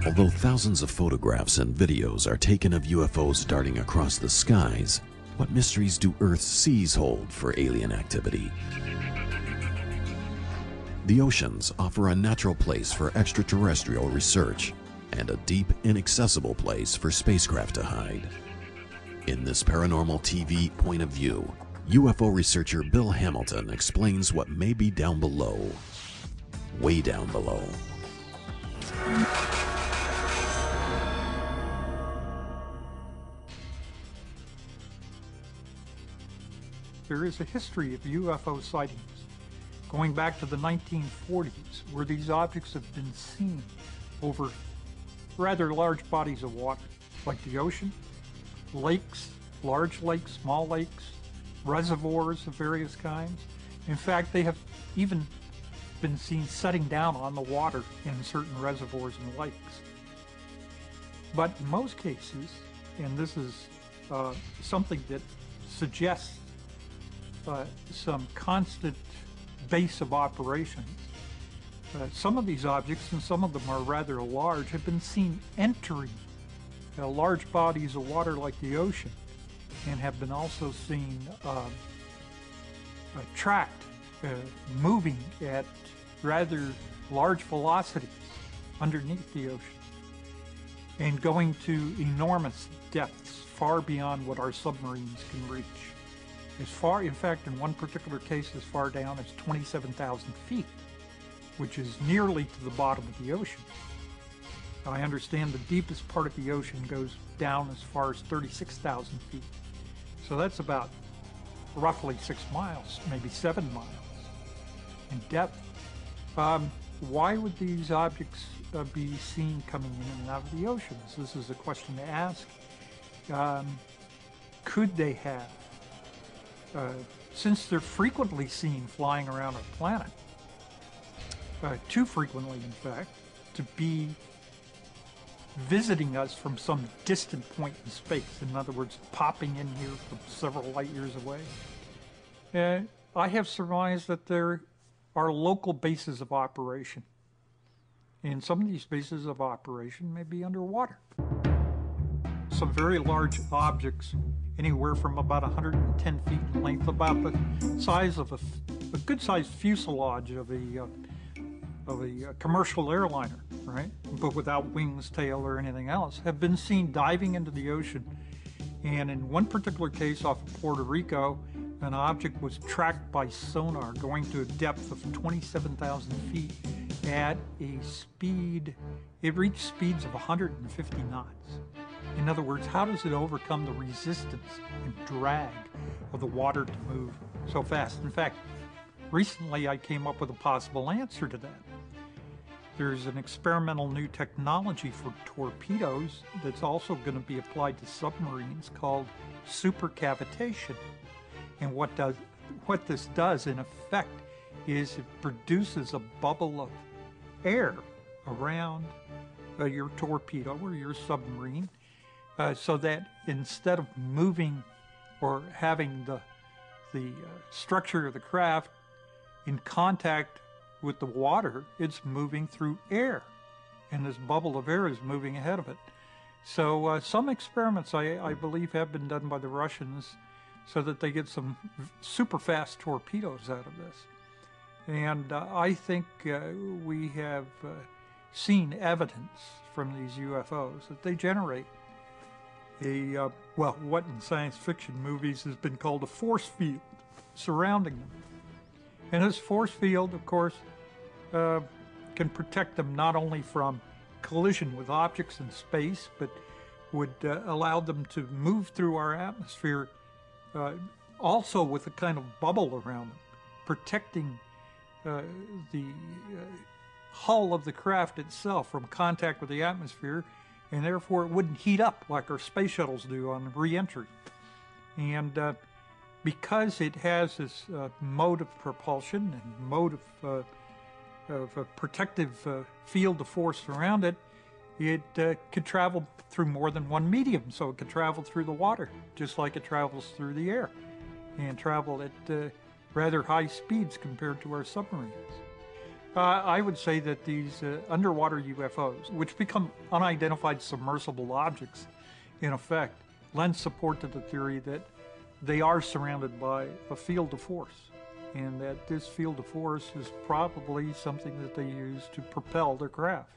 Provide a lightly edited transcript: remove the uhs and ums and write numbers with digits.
Although thousands of photographs and videos are taken of UFOs darting across the skies, what mysteries do Earth's seas hold for alien activity? The oceans offer a natural place for extraterrestrial research and a deep, inaccessible place for spacecraft to hide. In this Paranormal TV Point of View, UFO researcher Bill Hamilton explains what may be down below, way down below. There is a history of UFO sightings going back to the 1940s, where these objects have been seen over rather large bodies of water, like the ocean, lakes, large lakes, small lakes, reservoirs of various kinds. In fact, they have even been seen setting down on the water in certain reservoirs and lakes. But in most cases, and this is something that suggests some constant base of operations, some of these objects, and some of them are rather large, have been seen entering large bodies of water like the ocean, and have been also seen tracked, moving at rather large velocities underneath the ocean, and going to enormous depths far beyond what our submarines can reach. As far, in fact, in one particular case, as far down as 27,000 feet, which is nearly to the bottom of the ocean. I understand the deepest part of the ocean goes down as far as 36,000 feet. So that's about roughly 6 miles, maybe 7 miles in depth. Why would these objects be seen coming in and out of the oceans? This is a question to ask. Could they have? Since they're frequently seen flying around our planet, too frequently in fact, to be visiting us from some distant point in space, in other words, popping in here from several light years away, I have surmised that there are local bases of operation. And some of these bases of operation may be underwater. Some very large objects, anywhere from about 110 feet in length, about the size of a good-sized fuselage of a commercial airliner, right? But without wings, tail, or anything else, have been seen diving into the ocean. And in one particular case off of Puerto Rico, an object was tracked by sonar going to a depth of 27,000 feet at a speed, it reached speeds of 150 knots. In other words, how does it overcome the resistance and drag of the water to move so fast? In fact, recently I came up with a possible answer to that. There's an experimental new technology for torpedoes that's also going to be applied to submarines called supercavitation. And what this does in effect is it produces a bubble of air around your torpedo or your submarine, so that instead of moving or having the structure of the craft in contact with the water, it's moving through air, and this bubble of air is moving ahead of it. So some experiments, I believe, have been done by the Russians so that they get some super fast torpedoes out of this. And I think we have seen evidence from these UFOs that they generate well, what in science fiction movies has been called a force field surrounding them. And this force field, of course, can protect them not only from collision with objects in space, but would allow them to move through our atmosphere also with a kind of bubble around them, protecting the hull of the craft itself from contact with the atmosphere, and therefore it wouldn't heat up like our space shuttles do on re-entry. And because it has this mode of propulsion and mode of a protective field of force around it, it could travel through more than one medium. So it could travel through the water, just like it travels through the air, and travel at rather high speeds compared to our submarines. I would say that these underwater UFOs, which become unidentified submersible objects, in effect, lend support to the theory that they are surrounded by a field of force, and that this field of force is probably something that they use to propel their craft.